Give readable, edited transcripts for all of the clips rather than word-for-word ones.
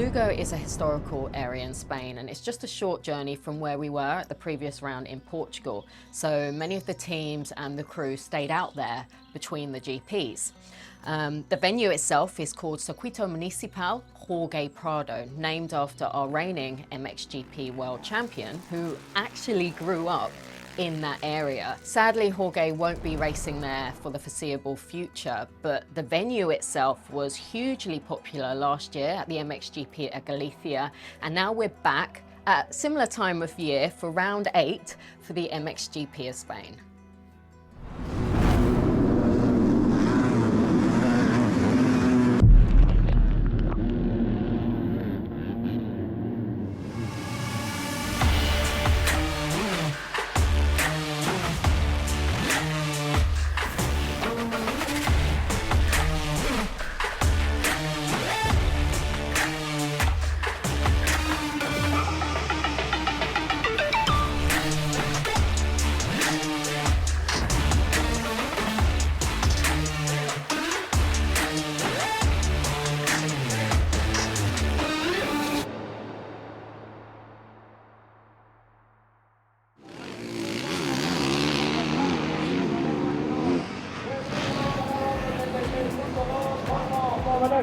Lugo is a historical area in Spain, and it's just a short journey from where we were at the previous round in Portugal. So many of the teams and the crew stayed out there between the GPs. The venue itself is called Circuito Municipal Jorge Prado, named after our reigning MXGP world champion, who actually grew up in that area. Sadly, Jorge won't be racing there for the foreseeable future, but the venue itself was hugely popular last year at the MXGP at Galicia, and now we're back at similar time of year for round 8 for the MXGP of Spain.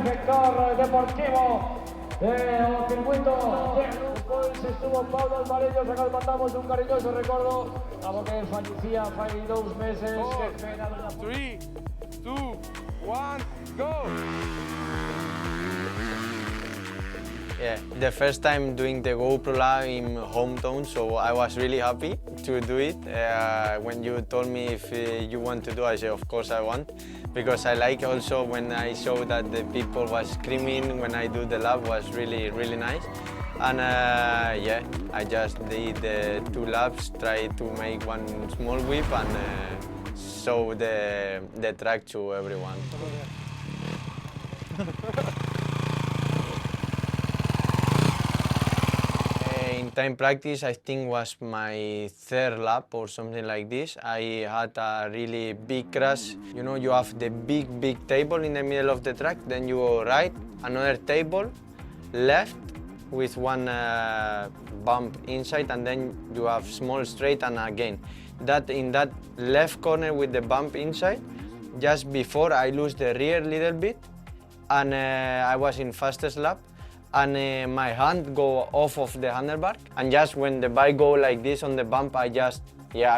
Sector deportivo del circuito se estuvo Pablo Alvarello, se nos mandamos un cariñoso recuerdo a lo que fallecía hace 2 meses. 3, 2, 1, go! Yeah, the first time doing the GoPro Lab in hometown, so I was really happy to do it. When you told me if you want to do, I said of course I want, because I like also when I saw that the people was screaming when I do the lap was really nice. And yeah, I just did 2 laps, tried to make one small whip and show the track to everyone. In time practice, I think was my 3rd lap or something like this. I had a really big crash. You know, you have the big table in the middle of the track, then you go right, another table, left with one bump inside, and then you have small straight and again. That in that left corner with the bump inside, just before I lose the rear a little bit, and I was in fastest lap. And my hand go off of the handlebar, and just when the bike go like this on the bump, I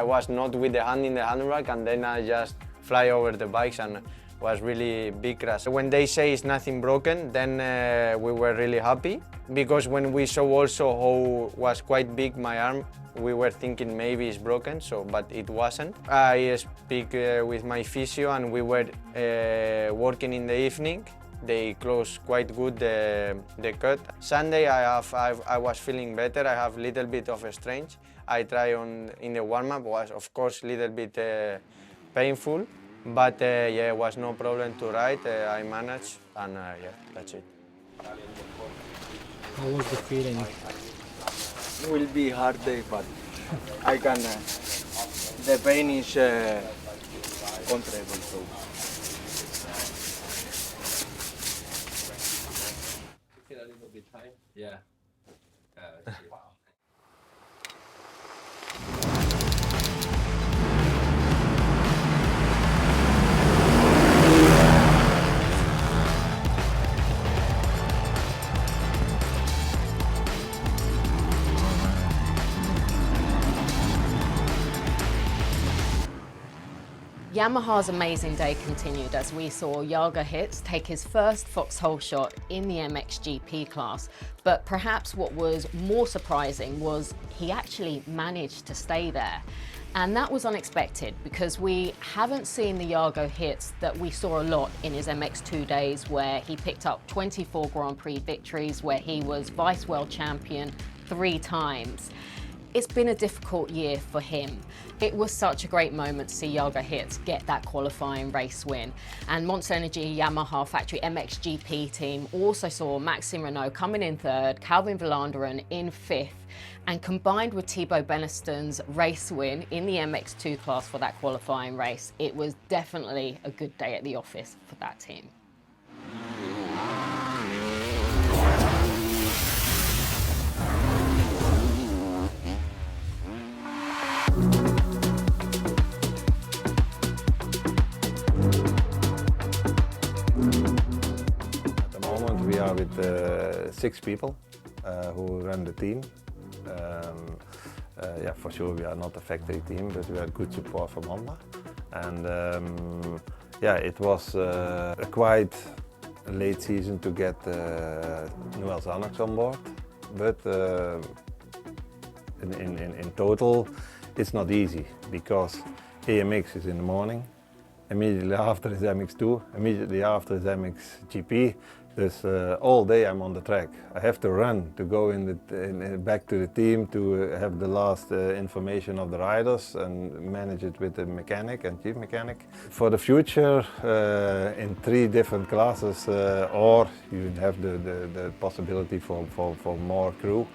was not with the hand in the handlebar, and then I just fly over the bikes, and was really big crash. When they say it's nothing broken, then we were really happy, because when we saw also how was quite big my arm, we were thinking maybe it's broken, but it wasn't. I speak with my physio, and we were working in the evening. They closed quite good the cut. Sunday I was feeling better. I have a little bit of a strain. I try in the warm-up, was of course a little bit painful, but yeah, it was no problem to ride. I managed, and yeah, that's it. How was the feeling? It will be a hard day, but I can. The pain is controllable. So. Feel a little bit high? Yeah. Wow. Yamaha's amazing day continued as we saw Jager Hitz take his first foxhole shot in the MXGP class. But perhaps what was more surprising was he actually managed to stay there. And that was unexpected, because we haven't seen the Jager Hitz that we saw a lot in his MX2 days, where he picked up 24 Grand Prix victories, where he was vice world champion 3 times. It's been a difficult year for him. It was such a great moment to see Jager Hitz get that qualifying race win. And Monster Energy Yamaha Factory MXGP team also saw Maxime Renault coming in 3rd, Calvin Villanderen in 5th, and combined with Thibaut Beneston's race win in the MX2 class for that qualifying race, it was definitely a good day at the office for that team. are with 6 people who run the team. Yeah, for sure we are not a factory team, but we had good support from Honda. And yeah, it was a quite late season to get Noël Zanox on board, but in total it's not easy because AMX is in the morning, immediately after is MX2, immediately after is MXGP. Dus all day I'm on the track. I have to run to go back to the team to have the last information of the riders and manage it with the mechanic and chief mechanic. For the future, in 3 different classes, or you have the possibility for more crew,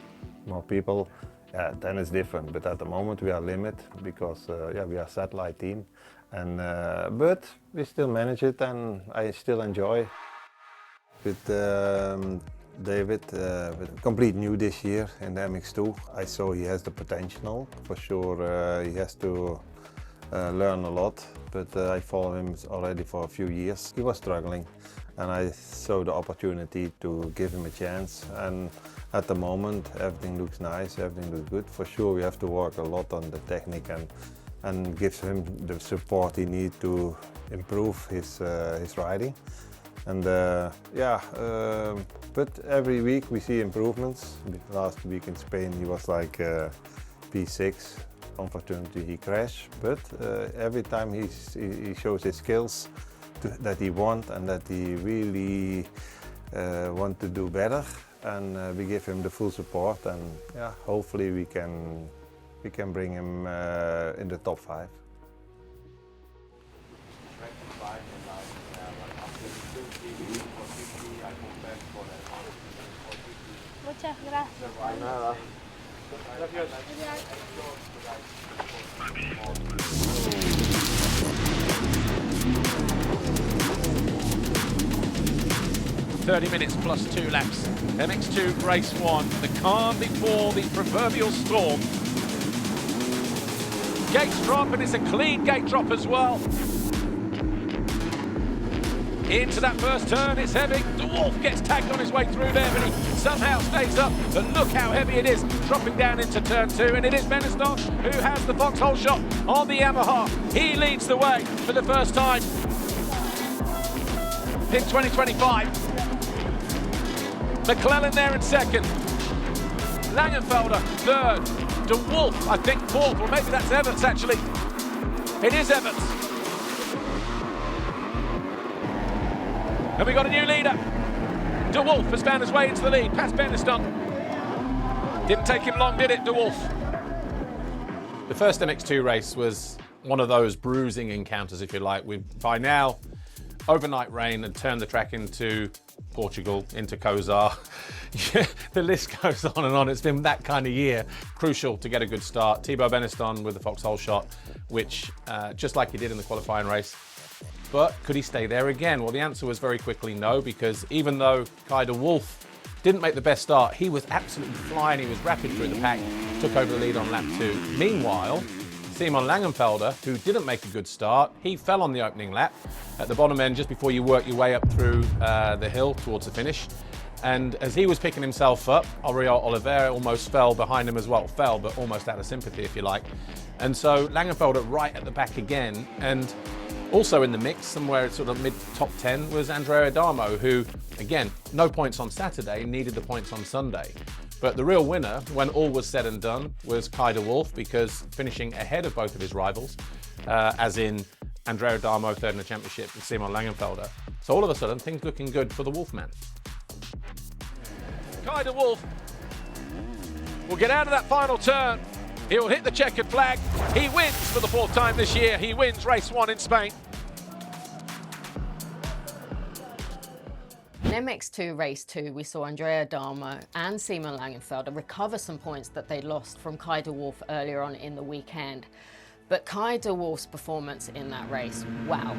more people, then it's different. But at the moment we are limited because yeah, we are a satellite team, and but we still manage it, and I still enjoy. With David, complete new this year in the MX2. I saw he has the potential. For sure he has to learn a lot, but I follow him already for a few years. He was struggling and I saw the opportunity to give him a chance, and at the moment everything looks nice, everything looks good. For sure we have to work a lot on the technique and give him the support he needs to improve his riding. And yeah, but every week we see improvements. Last week in Spain he was like P6. Unfortunately he crashed, but every time he shows his skills that he wants and that he really wants to do better, and we give him the full support, and yeah, hopefully we can bring him in the top 5. Muchas gracias. Nada. 30 minutes plus 2 laps. MX2 race 1, the calm before the proverbial storm. Gates drop, and it's a clean gate drop as well. Into that first turn, it's heavy. De Wolf gets tagged on his way through there, but he somehow stays up. And look how heavy it is, dropping down into turn 2. And it is Beniston who has the foxhole shot on the Yamaha. He leads the way for the first time in 2025. McClellan there in second. Langenfelder third. De Wolf, I think, fourth. Or maybe that's Evans, actually. It is Evans. And we got a new leader. De Wolf has found his way into the lead, past Beniston. Didn't take him long, did it, De Wolf? The first MX2 race was one of those bruising encounters, if you like. By now, overnight rain had turned the track into Portugal, into Kozar. The list goes on and on. It's been that kind of year. Crucial to get a good start. Thibaut Beniston with the foxhole shot, which, just like he did in the qualifying race, but could he stay there again? Well, the answer was very quickly no, because even though Kai de Wolf didn't make the best start, he was absolutely flying. He was rapid through the pack, took over the lead on lap 2. Meanwhile, Simon Langenfelder, who didn't make a good start, he fell on the opening lap at the bottom end just before you work your way up through the hill towards the finish. And as he was picking himself up, Oriol Oliveira almost fell behind him as well. Fell, but almost out of sympathy, if you like. And so Langenfelder right at the back again. And also in the mix, somewhere sort of mid-top 10, was Andrea Adamo, who, again, no points on Saturday, needed the points on Sunday. But the real winner, when all was said and done, was Kai de Wolf, because finishing ahead of both of his rivals, as in Andrea Adamo third in the championship and Simon Langenfelder. So all of a sudden, things looking good for the Wolfman. Kai de Wolf will get out of that final turn. He will hit the checkered flag. He wins for the 4th time this year. He wins race 1 in Spain. In MX2 race 2, we saw Andrea Adamo and Simon Langenfelder recover some points that they lost from Kai de Wolf earlier on in the weekend. But Kai de Wolf's performance in that race, wow.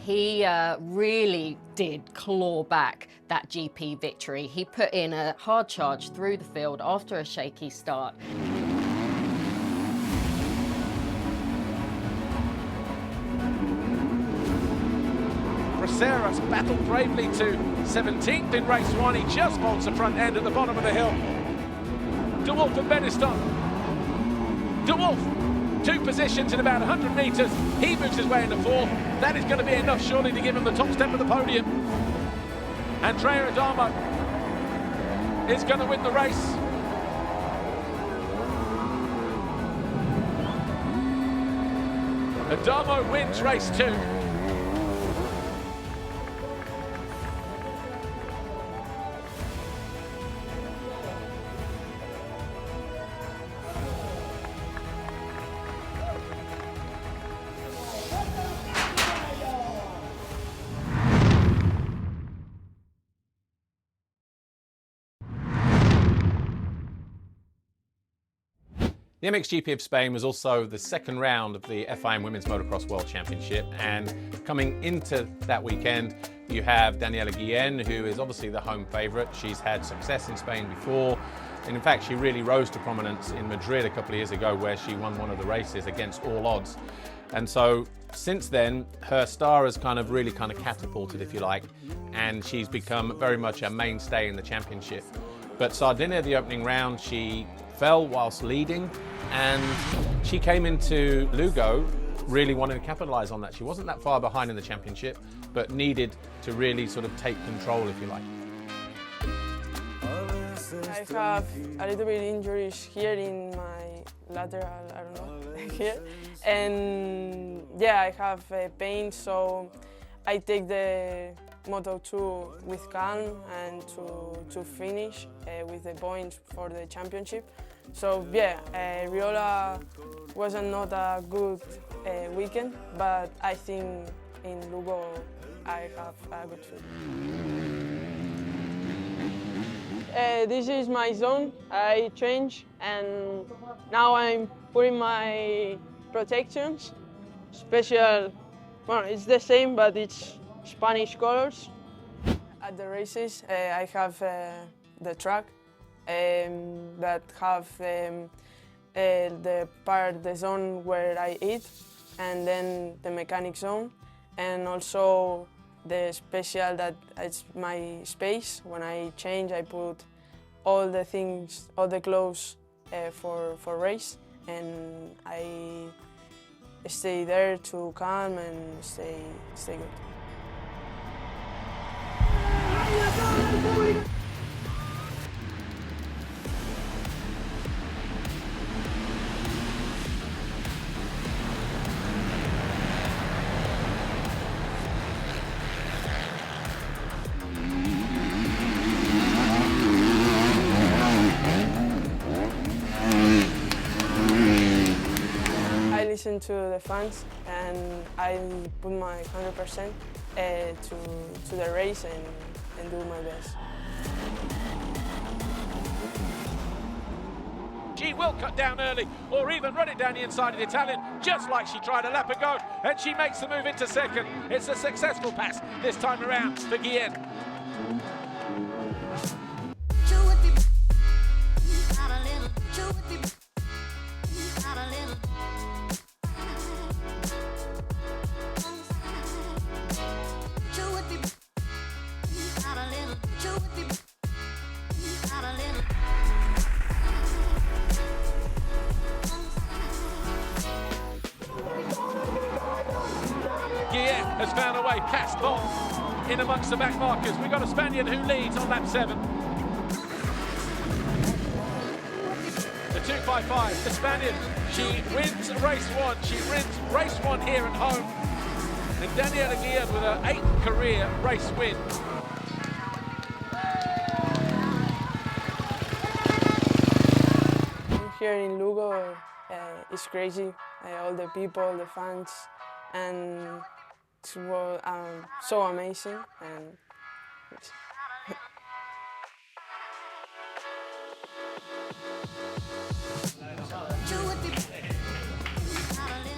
He really did claw back that GP victory. He put in a hard charge through the field after a shaky start. Braceras battled bravely to 17th in race 1. He just holds the front end at the bottom of the hill. De Wolf and Beniston. De Wolf, 2 positions in about 100 metres. He moves his way into 4th. That is going to be enough, surely, to give him the top step of the podium. Andrea Adamo is going to win the race. Adamo wins race 2. The MXGP of Spain was also the second round of the FIM Women's Motocross World Championship, and coming into that weekend you have Daniela Guillen, who is obviously the home favourite. She's had success in Spain before, and in fact she really rose to prominence in Madrid a couple of years ago, where she won one of the races against all odds. And so since then her star has really catapulted, if you like, and she's become very much a mainstay in the championship. But Sardinia, the opening round, she fell whilst leading, and she came into Lugo really wanting to capitalise on that. She wasn't that far behind in the championship, but needed to really take control, if you like. I have a little bit injuries here in my lateral, I don't know, here. And yeah, I have pain, so I take the Moto2 with calm and to finish with the points for the championship. So yeah, Riola wasn't not a good weekend, but I think in Lugo I have a good feel. This is my zone. I change, and now I'm putting my protections. Special, well, it's the same, but it's Spanish colors. At the races, I have the track that have the zone where I eat, and then the mechanic zone, and also the special that it's my space. When I change, I put all the things, all the clothes for race, and I stay there to calm and stay good. I listen to the fans, and I put my 100% to the race and do my best. She will cut down early, or even run it down the inside of the Italian, just like she tried a lap ago, and she makes the move into second. It's a successful pass this time around for Guillen. Guillen has found a way past Bond in amongst the back markers. We've got a Spaniard who leads on lap 7. The 255, the Spaniard, she wins race 1. She wins race 1 here at home. And Daniela Guillen with her 8th career race win. Here in Lugo, it's crazy. All the people, the fans, and it's so amazing. And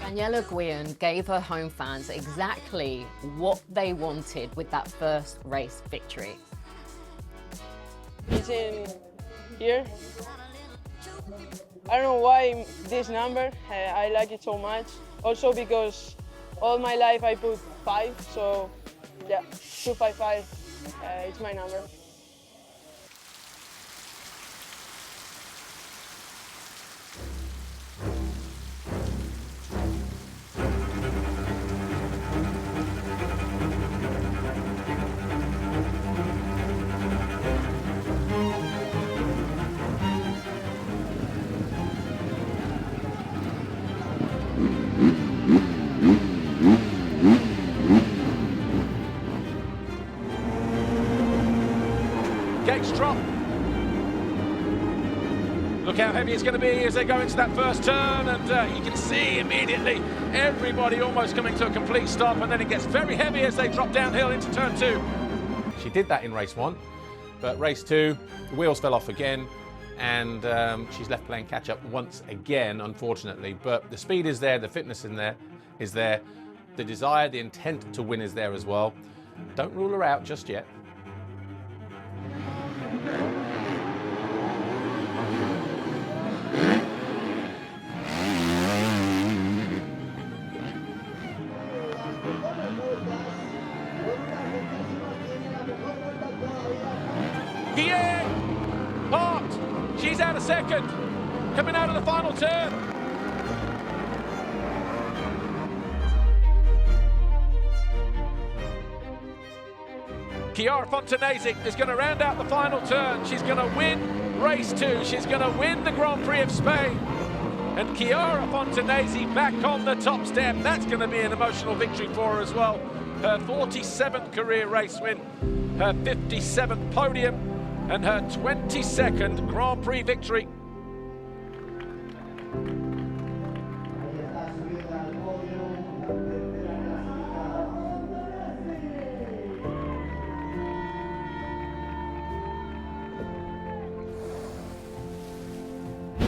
Daniela Guillen gave her home fans exactly what they wanted with that first race victory. It's in here. I don't know why this number, I like it so much. Also because all my life I put 5, so yeah, 255, it's my number. Gates drop. Look how heavy it's going to be as they go into that first turn, and you can see immediately everybody almost coming to a complete stop, and then it gets very heavy as they drop downhill into turn 2. She did that in race 1, but race 2, the wheels fell off again, and she's left playing catch up once again, unfortunately. But the speed is there, the fitness is there, the desire, the intent to win is there as well. Don't rule her out just yet. Guillen, parked. She's out a second. Coming out of the final turn. Chiara Fontanesi is going to round out the final turn. She's going to win race 2. She's going to win the Grand Prix of Spain. And Chiara Fontanesi back on the top step. That's going to be an emotional victory for her as well. Her 47th career race win, her 57th podium, and her 22nd Grand Prix victory.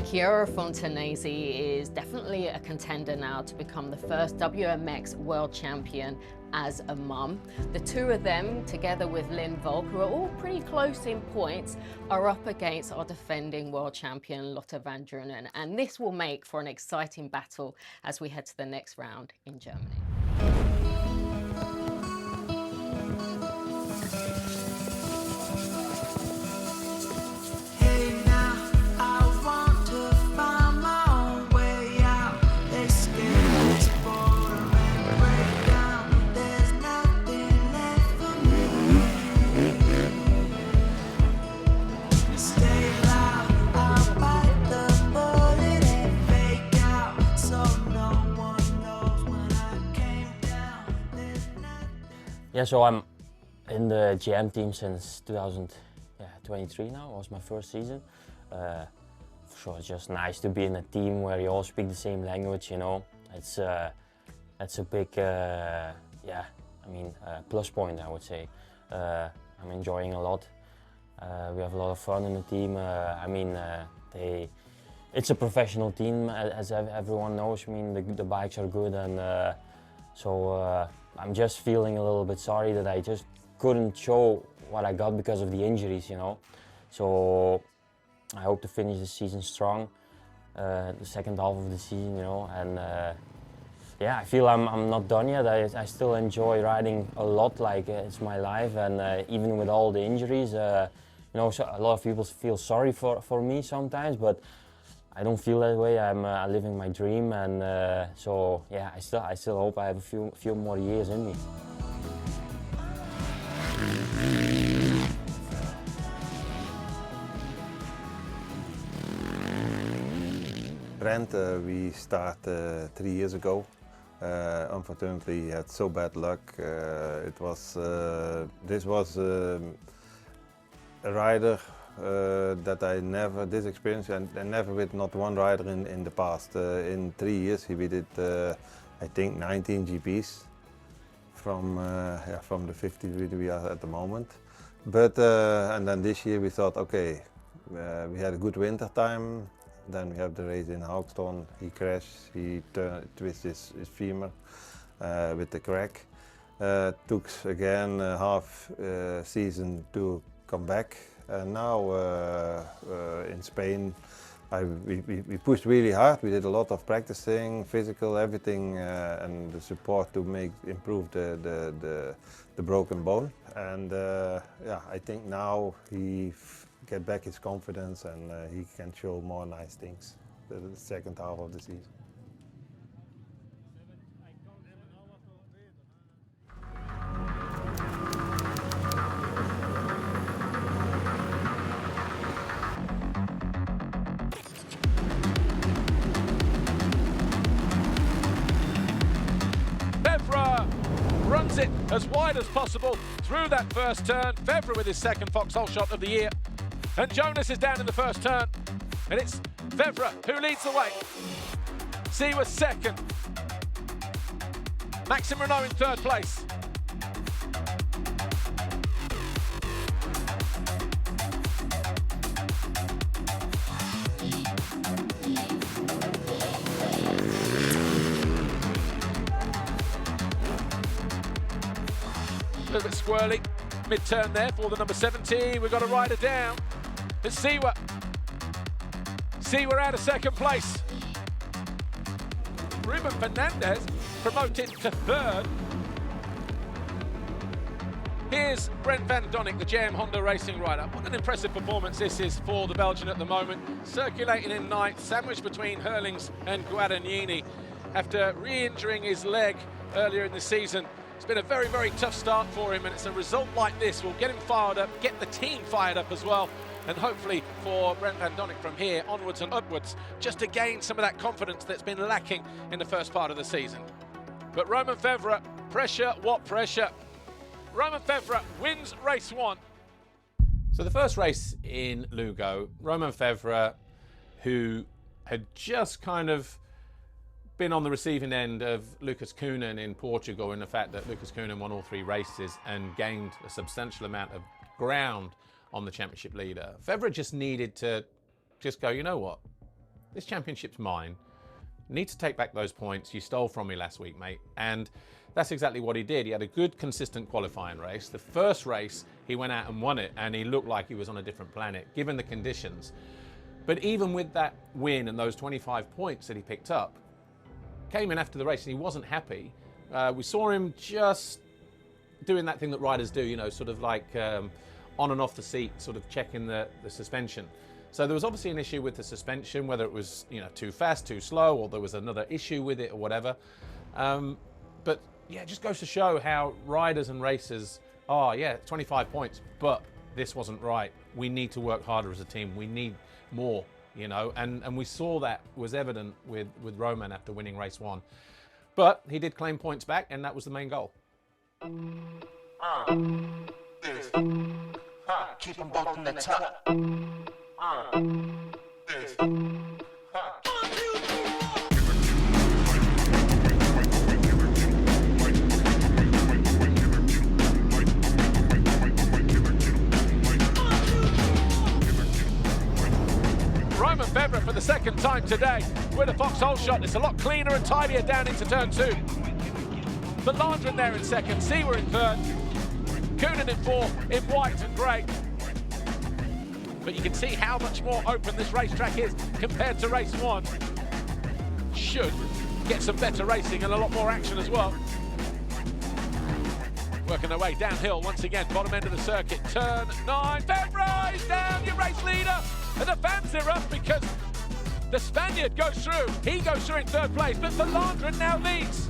Chiara Fontanesi is definitely a contender now to become the first WMX world champion as a mum. The two of them, together with Lynn Volk, who are all pretty close in points, are up against our defending world champion Lotte van Drunen, and this will make for an exciting battle as we head to the next round in Germany. Yeah, so I'm in the GM team since 2023 now. It was my first season. So it's just nice to be in a team where you all speak the same language, you know. That's a big, plus point, I would say. I'm enjoying a lot. We have a lot of fun in the team. It's a professional team, as everyone knows. I mean, the bikes are good, and I'm just feeling a little bit sorry that I just couldn't show what I got because of the injuries, you know. So I hope to finish the season strong, the second half of the season, you know. And I feel I'm not done yet. I still enjoy riding a lot, like it's my life. And even with all the injuries, you know, so a lot of people feel sorry for me sometimes, but I don't feel that way. I'm living my dream, and I still hope I have a few more years in me. Brent, we started 3 years ago. Unfortunately, he had so bad luck. This was a rider that I never, this experience, and never with not one rider in the past. In 3 years we did, I think, 19 GPs from the 50 we are at the moment. But and then this year we thought, okay, we had a good winter time. Then we have the race in Hawkstone. He crashed, he twisted his femur with the crack. Took again half season to come back. And now in Spain, we pushed really hard. We did a lot of practicing, physical, everything, and the support to improve the broken bone. And yeah, I think now he get back his confidence and he can show more nice things the second half of the season. Runs it as wide as possible through that first turn. Febvre with his second foxhole shot of the year. And Jonas is down in the first turn. And it's Febvre who leads the way. Siwa second. Maxime Renaux in third place. A little bit squirrely, mid-turn there for the number 17. We've got a rider down. It's Siwa. Siwa out of second place. Ruben Fernandez promoted to third. Here's Brent van Donnik, the JM Honda racing rider. What an impressive performance this is for the Belgian at the moment. Circulating in ninth, sandwiched between Herlings and Guadagnini. After re-injuring his leg earlier in the season, it's been a very, very tough start for him, and it's a result like this will get him fired up, get the team fired up as well, and hopefully for Brent van Donnik from here onwards and upwards, just to gain some of that confidence that's been lacking in the first part of the season. But Romain Febvre, pressure, what pressure? Romain Febvre wins race one. So the first race in Lugo, Romain Febvre, who had just kind of been on the receiving end of Lucas Koenen in Portugal, in the fact that Lucas Koenen won all 3 races and gained a substantial amount of ground on the championship leader. Febvre just needed to just go, you know what, this championship's mine. Need to take back those points you stole from me last week, mate. And that's exactly what he did. He had a good, consistent qualifying race. The first race, he went out and won it, and he looked like he was on a different planet, given the conditions. But even with that win and those 25 points that he picked up, came in after the race and he wasn't happy. We saw him just doing that thing that riders do, you know, sort of like on and off the seat, sort of checking the suspension. So there was obviously an issue with the suspension, whether it was, you know, too fast, too slow, or there was another issue with it or whatever. But yeah, it just goes to show how riders and racers are, yeah, 25 points, but this wasn't right. We need to work harder as a team. We need more. You know, and we saw that was evident with Roman after winning race one. But he did claim points back, and that was the main goal. Keep them both in the top. Romain Febvre for the second time today with a foxhole shot. It's a lot cleaner and tidier down into turn 2. The Landren there in second, Siwa in third, Koenen in fourth in white and grey. But you can see how much more open this racetrack is compared to race one. Should get some better racing and a lot more action as well. Working their way downhill once again, bottom end of the circuit, turn 9, Febvre is down, your race leader. And the fans are up because the Spaniard goes through. He goes through in third place, but the Landren now leads.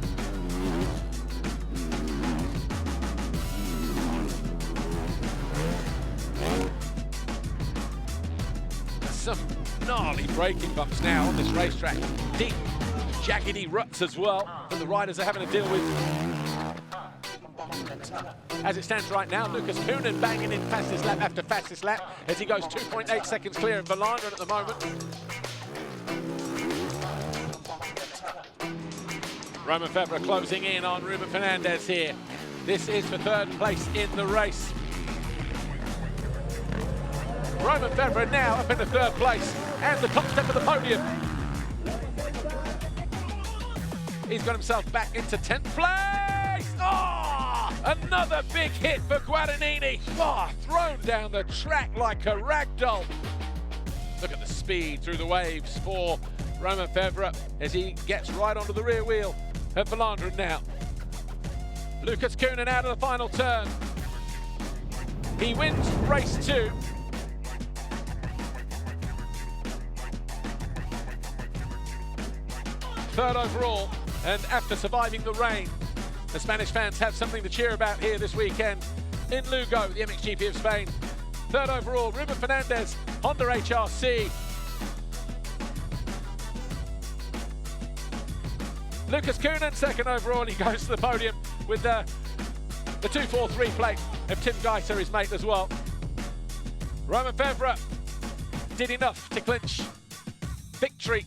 There's some gnarly braking bumps now on this racetrack. Deep, jaggedy ruts as well that the riders are having to deal with. As it stands right now, Lucas Koenen banging in fastest lap after fastest lap as he goes 2.8 seconds clear of Verlanderen at the moment. Romain Febvre closing in on Ruben Fernandez here. This is for third place in the race. Roman Federer now up in the third place and the top step of the podium. He's got himself back into 10th place. Oh, another big hit for Guadagnini. Oh, thrown down the track like a rag doll. Look at the speed through the waves for Roman Federer as he gets right onto the rear wheel of Valandren now. Lucas Koenen out of the final turn. He wins race 2. Third overall, and after surviving the rain, the Spanish fans have something to cheer about here this weekend in Lugo, the MXGP of Spain. Third overall, Ruben Fernandez, Honda HRC. Lucas Koenen, second overall, he goes to the podium with the 243 plate of Tim Geiser, his mate as well. Roman Federer did enough to clinch victory